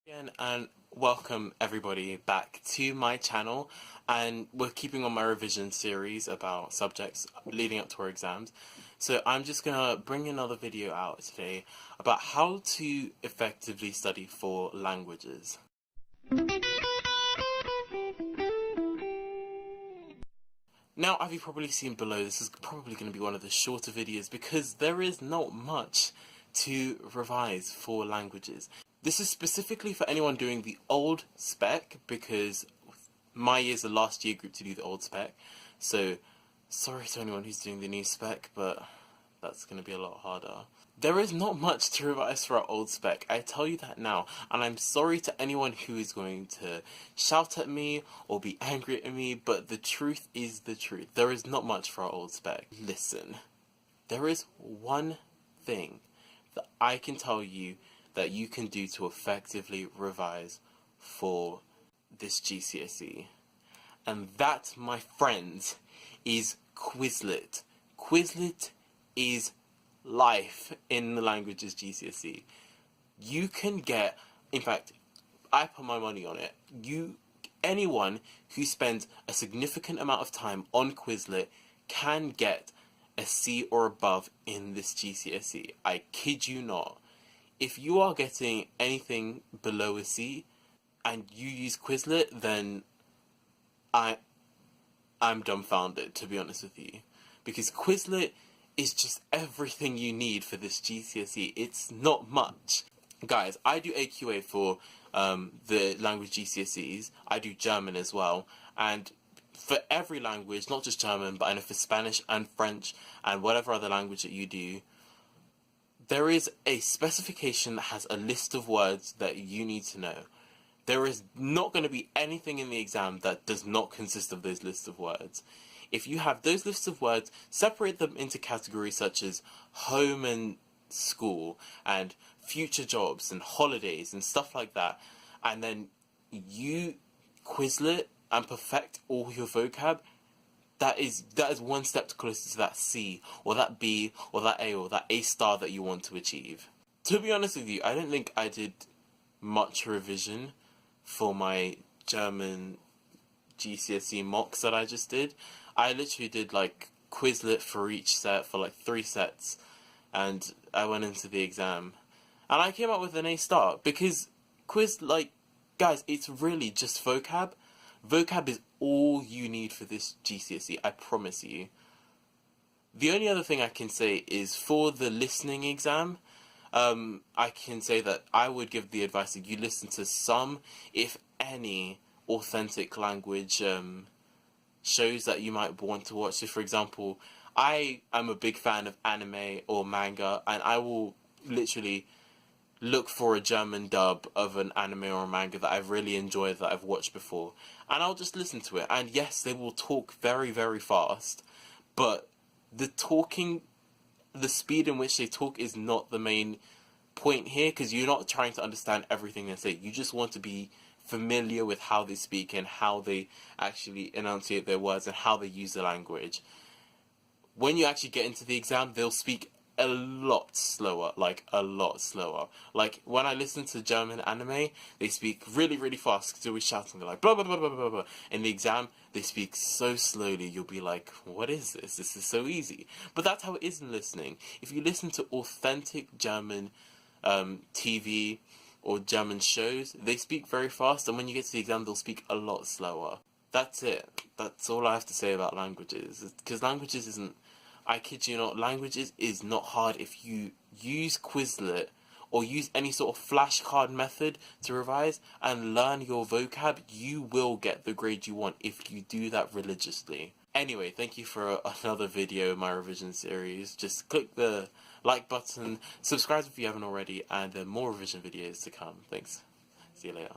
Again, and welcome everybody back to my channel, and we're keeping on my revision series about subjects leading up to our exams. So I'm just gonna bring another video out today about how to effectively study for languages. Now, as you've probably seen below, this is probably going to be one of the shorter videos because there is not much to revise for languages. This is specifically for anyone doing the old spec, because my year is the last year group to do the old spec. So, sorry to anyone who's doing the new spec, but that's going to be a lot harder. There is not much to revise for our old spec, I tell you that now, and I'm sorry to anyone who is going to shout at me or be angry at me, but the truth is the truth. There is not much for our old spec. Listen, there is one thing that I can tell you that you can do to effectively revise for this GCSE. And that, my friends, is Quizlet. Quizlet is life in the languages GCSE. You can get, in fact, I put my money on it, anyone who spends a significant amount of time on Quizlet can get a C or above in this GCSE. I kid you not. If you are getting anything below a C and you use Quizlet, then I'm dumbfounded, to be honest with you. Because Quizlet is just everything you need for this GCSE. It's not much. Guys, I do AQA for the language GCSEs. I do German as well. And for every language, not just German, but I know for Spanish and French and whatever other language that you do, there is a specification that has a list of words that you need to know. There is not going to be anything in the exam that does not consist of those lists of words. If you have those lists of words, separate them into categories such as home and school, and future jobs and holidays and stuff like that, and then you Quizlet and perfect all your vocab, that is one step closer to that C, or that B, or that A, or that A star that you want to achieve. To be honest with you, I don't think I did much revision for my German GCSE mocks that I just did. I literally did like Quizlet for each set for like 3 sets, and I went into the exam and I came out with an A star, because guys, it's really just vocab. Vocab is all you need for this GCSE, I promise you. The only other thing I can say is for the listening exam, I can say that I would give the advice that you listen to some, if any, authentic language shows that you might want to watch. So for example, I am a big fan of anime or manga, and I will literally look for a German dub of an anime or a manga that I've really enjoyed, that I've watched before, and I'll just listen to it. And yes, they will talk very, very fast, but the speed in which they talk is not the main point here, because you're not trying to understand everything they say. You just want to be familiar with how they speak and how they actually enunciate their words and how they use the language. When you actually get into the exam, they'll speak a lot slower, like a lot slower. Like when I listen to German anime, they speak really, really fast because they're always shouting. They're like blah blah blah blah blah blah. In the exam, they speak so slowly. You'll be like, what is this? This is so easy. But that's how it is in listening. If you listen to authentic German TV or German shows, they speak very fast, and when you get to the exam, they'll speak a lot slower. That's it. That's all I have to say about languages. Because languages isn't, I kid you not, languages is not hard if you use Quizlet or use any sort of flashcard method to revise and learn your vocab. You will get the grade you want if you do that religiously. Anyway, thank you for another video in my revision series. Just click the like button, subscribe if you haven't already, and more revision videos to come. Thanks. See you later.